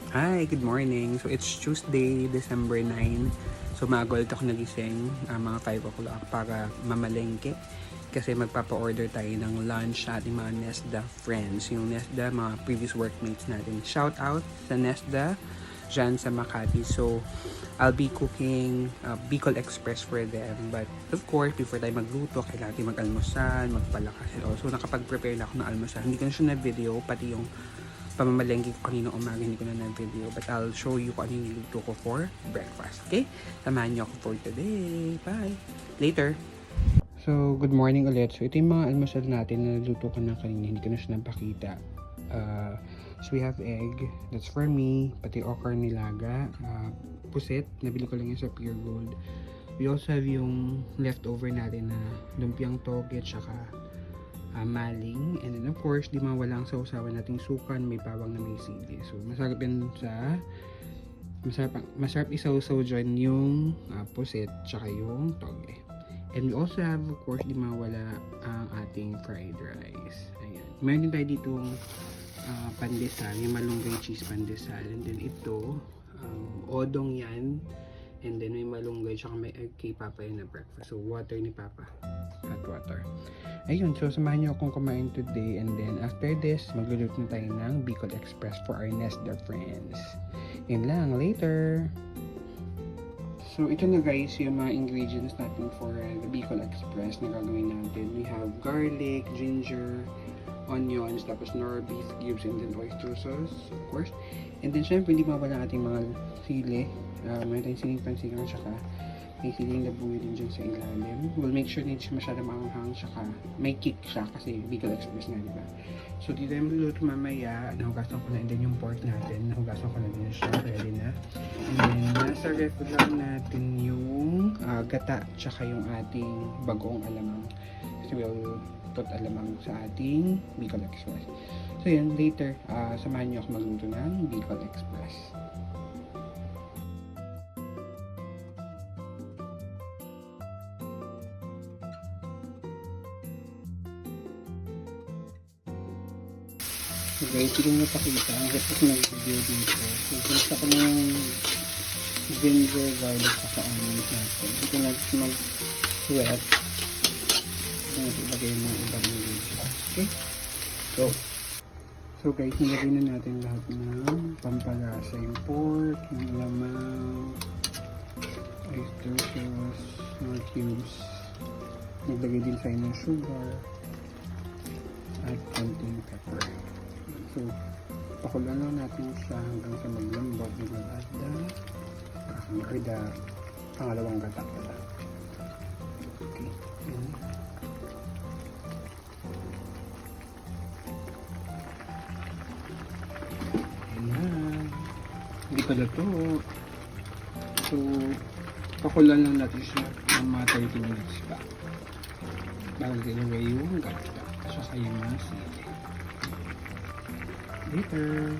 Hi, good morning. So it's Tuesday, December 9. So maaga ulit ako nagising, mga 5 o'clock para mamalengke. Kasi magpapa-order tayo ng lunch sa ating mga Nesda friends. Yung Nesda, mga previous workmates natin. Shout out sa Nesda, dyan sa Makati. So I'll be cooking Bicol Express for them. But of course, before tayo magluto, kailangan tayo mag-almusal, magpalakas. So nakapag-prepare na ako ng almusal. Hindi ko na siya na-video, pati yung pamamalengke ko kanina umaga, hindi ko na na-video. But I'll show you kung ano yung niluto ko for breakfast. Okay? Samahan niyo ako for today. Bye! Later! So, good morning ulit. So, ito yung mga almusal natin na naluto ko na kanina. Hindi ko na siya napakita. So, we have egg. That's for me. Pati okra nilaga. Pusit. Nabili ko lang yun sa Pure Gold. We also have yung leftover natin na lumpiang toge tsaka maling, and then of course di mawala ang sausawan nating sukan, may bawang na may sili. So masarap yan sa masarap isaw-saw dyan yung pusit tsaka yung toge. And we also have of course di mawala ang ating fried rice. Ayan, meron din tayo ditong pandesal, yung malunggay cheese pandesal, and then ito odong yan, and then may malunggay tsaka may egg kay Papa yun na breakfast. So water ni Papa, hot water. Ayun, so samahan niyo akong kumain today, and then after this, magluluto na tayo ng Bicol Express for our Nesda friends. Yun lang, later! So ito na guys, yung mga ingredients natin for the Bicol Express na gagawin natin. We have garlic, ginger, onions, tapos nor beef cubes, and then oyster sauce, of course. And then syempre, hindi mawala ating mga sili. May tayong siling pansigang, tsaka may siling labuyo din dyan sa ilalim. We'll make sure na hindi siya masyadong maanghang, tsaka may kick siya kasi Bicol Express nga, diba? So dito yung magluluto mamaya, nahugasan ko na, and then yung pork natin, nahugasan ko na din siya, ready na. And then nasa ref lang natin yung gata, tsaka yung ating bagong alamang. Kasi we'll put alamang sa ating Bicol Express. So yun, later, samahan niyo ako magluto ng Bicol Express. So guys, hindi ko napakita. Ang gusto ko nag-video dito. So gusto ko ng ginger, garlic, sa onions natin. Ito mag-sweat. Ito natin ilagay ng ibang ingredients. Okay? So guys, nilagay na natin lahat ng pampalasa. Yung pork, yung lamang, oyster sauce, mga cubes. Naglagay din tayo ng sugar at konting pepper. So, pakulan lang natin siya hanggang sa maglambot. Pangalawang gata pala. Okay. Ayan. Hindi pa to. So, pakulan lang natin siya ng mga 30 minutes pa. Bago ilagay yung gata. Saka yung mga sili. Later.